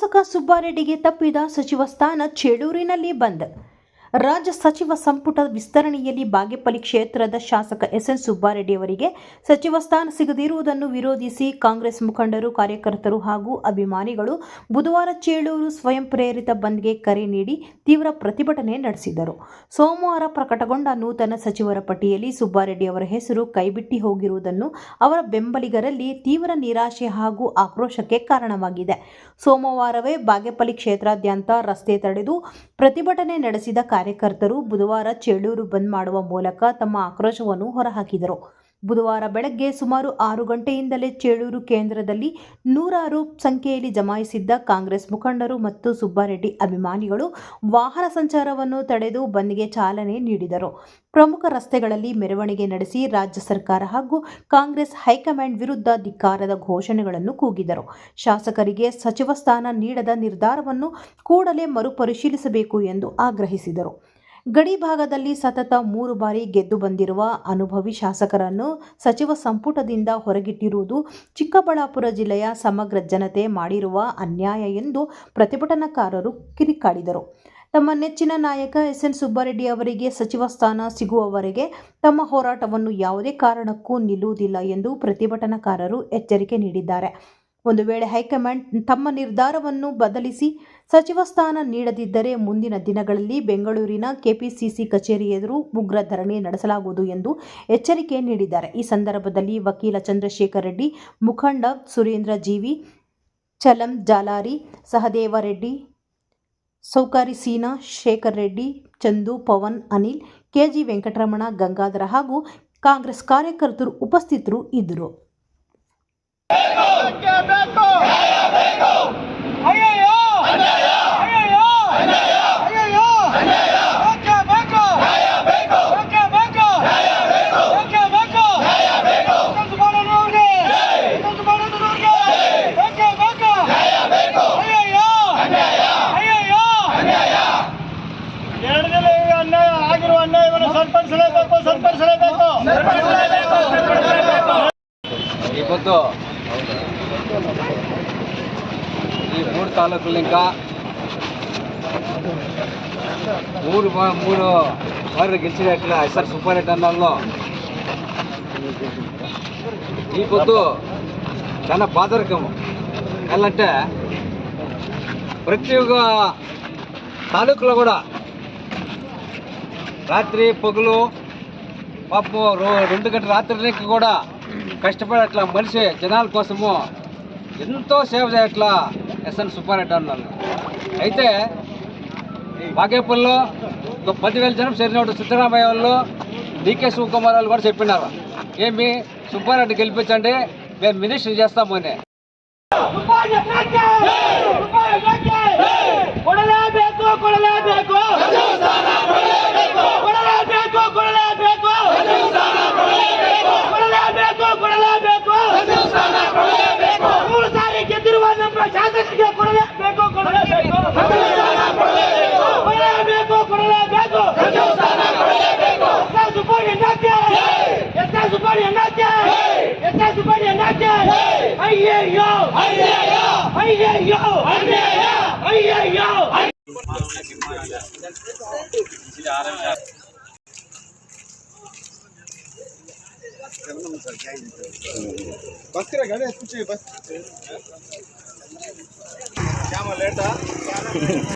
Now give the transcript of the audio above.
ಶಾಸಕ ಸುಬ್ಬಾರೆಡ್ಡಿಗೆ ತಪ್ಪಿದ ಸಚಿವ ಸ್ಥಾನ ಚೇಳೂರಿನಲ್ಲಿ ಬಂದ್. ರಾಜ್ಯ ಸಚಿವ ಸಂಪುಟ ವಿಸ್ತರಣೆಯಲ್ಲಿ ಬಾಗೇಪಲ್ಲಿ ಕ್ಷೇತ್ರದ ಶಾಸಕ ಎಸ್ಎನ್ ಸುಬ್ಬಾರೆಡ್ಡಿ ಅವರಿಗೆ ಸಚಿವ ಸ್ಥಾನ ಸಿಗದಿರುವುದನ್ನು ವಿರೋಧಿಸಿ ಕಾಂಗ್ರೆಸ್ ಮುಖಂಡರು, ಕಾರ್ಯಕರ್ತರು ಹಾಗೂ ಅಭಿಮಾನಿಗಳು ಬುಧವಾರ ಚೇಳೂರು ಸ್ವಯಂ ಪ್ರೇರಿತ ಬಂದ್ಗೆ ಕರೆ ನೀಡಿ ತೀವ್ರ ಪ್ರತಿಭಟನೆ ನಡೆಸಿದರು. ಸೋಮವಾರ ಪ್ರಕಟಗೊಂಡ ನೂತನ ಸಚಿವರ ಪಟ್ಟಿಯಲ್ಲಿ ಸುಬ್ಬಾರೆಡ್ಡಿ ಅವರ ಹೆಸರು ಕೈಬಿಟ್ಟು ಹೋಗಿರುವುದನ್ನು ಅವರ ಬೆಂಬಲಿಗರಲ್ಲಿ ತೀವ್ರ ನಿರಾಶೆ ಹಾಗೂ ಆಕ್ರೋಶಕ್ಕೆ ಕಾರಣವಾಗಿದೆ. ಸೋಮವಾರವೇ ಬಾಗೇಪಲ್ಲಿ ಕ್ಷೇತ್ರಾದ್ಯಂತ ರಸ್ತೆ ತಡೆದು ಪ್ರತಿಭಟನೆ ನಡೆಸಿದ ಕಾರ್ಯಕರ್ತರು ಬುಧವಾರ ಚೇಳೂರು ಬಂದ್ ಮಾಡುವ ಮೂಲಕ ತಮ್ಮ ಆಕ್ರೋಶವನ್ನು ಹೊರಹಾಕಿದರು. ಬುಧವಾರ ಬೆಳಗ್ಗೆ ಸುಮಾರು 6 ಗಂಟೆಯಿಂದಲೇ ಚೇಳೂರು ಕೇಂದ್ರದಲ್ಲಿ ನೂರಾರು ಸಂಖ್ಯೆಯಲ್ಲಿ ಜಮಾಯಿಸಿದ್ದ ಕಾಂಗ್ರೆಸ್ ಮುಖಂಡರು ಮತ್ತು ಸುಬ್ಬಾರೆಡ್ಡಿ ಅಭಿಮಾನಿಗಳು ವಾಹನ ಸಂಚಾರವನ್ನು ತಡೆದು ಬಂದ್ಗೆ ಚಾಲನೆ ನೀಡಿದರು. ಪ್ರಮುಖ ರಸ್ತೆಗಳಲ್ಲಿ ಮೆರವಣಿಗೆ ನಡೆಸಿ ರಾಜ್ಯ ಸರ್ಕಾರ ಹಾಗೂ ಕಾಂಗ್ರೆಸ್ ಹೈಕಮಾಂಡ್ ವಿರುದ್ಧ ಧಿಕ್ಕಾರದ ಘೋಷಣೆಗಳನ್ನು ಕೂಗಿದರು. ಶಾಸಕರಿಗೆ ಸಚಿವ ಸ್ಥಾನ ನೀಡದ ನಿರ್ಧಾರವನ್ನು ಕೂಡಲೇ ಮರುಪರಿಶೀಲಿಸಬೇಕು ಎಂದು ಆಗ್ರಹಿಸಿದರು. ಗಡಿ ಭಾಗದಲ್ಲಿ ಸತತ 3 ಬಾರಿ ಗೆದ್ದು ಬಂದಿರುವ ಅನುಭವಿ ಶಾಸಕರನ್ನು ಸಚಿವ ಸಂಪುಟದಿಂದ ಹೊರಗಿಟ್ಟಿರುವುದು ಚಿಕ್ಕಬಳ್ಳಾಪುರ ಜಿಲ್ಲೆಯ ಸಮಗ್ರ ಜನತೆ ಮಾಡಿರುವ ಅನ್ಯಾಯ ಎಂದು ಪ್ರತಿಭಟನಾಕಾರರು ಕಿಡಿಕಾರಿದರು. ತಮ್ಮ ನೆಚ್ಚಿನ ನಾಯಕ ಎಸ್ಎನ್ ಸುಬ್ಬಾರೆಡ್ಡಿ ಅವರಿಗೆ ಸಚಿವ ಸ್ಥಾನ ಸಿಗುವವರೆಗೆ ತಮ್ಮ ಹೋರಾಟವನ್ನು ಯಾವುದೇ ಕಾರಣಕ್ಕೂ ನಿಲ್ಲುವುದಿಲ್ಲ ಎಂದು ಪ್ರತಿಭಟನಾಕಾರರು ಎಚ್ಚರಿಕೆ ನೀಡಿದ್ದಾರೆ. ಒಂದು ವೇಳೆ ಹೈಕಮಾಂಡ್ ತಮ್ಮ ನಿರ್ಧಾರವನ್ನು ಬದಲಿಸಿ ಸಚಿವ ಸ್ಥಾನ ನೀಡದಿದ್ದರೆ ಮುಂದಿನ ದಿನಗಳಲ್ಲಿ ಬೆಂಗಳೂರಿನ ಕೆಪಿಸಿಸಿ ಕಚೇರಿ ಎದುರು ಉಗ್ರ ಧರಣಿ ನಡೆಸಲಾಗುವುದು ಎಂದು ಎಚ್ಚರಿಕೆ ನೀಡಿದ್ದಾರೆ. ಈ ಸಂದರ್ಭದಲ್ಲಿ ವಕೀಲ ಚಂದ್ರಶೇಖರ್ ರೆಡ್ಡಿ, ಮುಖಂಡ ಸುರೇಂದ್ರ ಜೀವಿ, ಚಲಂ ಜಾಲಾರಿ, ಸಹದೇವ ರೆಡ್ಡಿ, ಸೌಕಾರಿ ಸೀನಾ, ಶೇಖರ್ ರೆಡ್ಡಿ, ಚಂದು, ಪವನ್, ಅನಿಲ್, ಕೆಜಿ ವೆಂಕಟರಮಣ, ಗಂಗಾಧರ ಹಾಗೂ ಕಾಂಗ್ರೆಸ್ ಕಾರ್ಯಕರ್ತರು ಉಪಸ್ಥಿತರು ಇದ್ದರು. ಇವತ್ತು ಈ 3 ತಾಲೂಕುಗಳಿಂದ 3 వారు గెలిచినట్ల ఎస్ఆర్ సుబ్బారెడ్డి అన్నలో ఈ పొద్దు చాలా బాధరకము. ఎలాంటే ప్రతి ఒక్క తాలూకులో కూడా రాత్రి పగులు పాపం 2 గంటల రాత్రికి కూడా కష్టపడి అట్లా మనిషి జనాల కోసము ఎంతో సేవ చేయట్లా ఎస్ఎన్ సుబ్బారెడ్డి అన్నారు. అయితే బాగేపల్లిలో 10,000 జనం చేరినప్పుడు సిద్ధరామయ్య వాళ్ళు, డికే శివకుమార్ వాళ్ళు కూడా చెప్పినారు, ఏమి సుబ్బారెడ్డి గెలిపించండి, మేము మినిస్టర్ చేస్తామని. बस करेगा गाड़ी कुछ बस क्या लेटा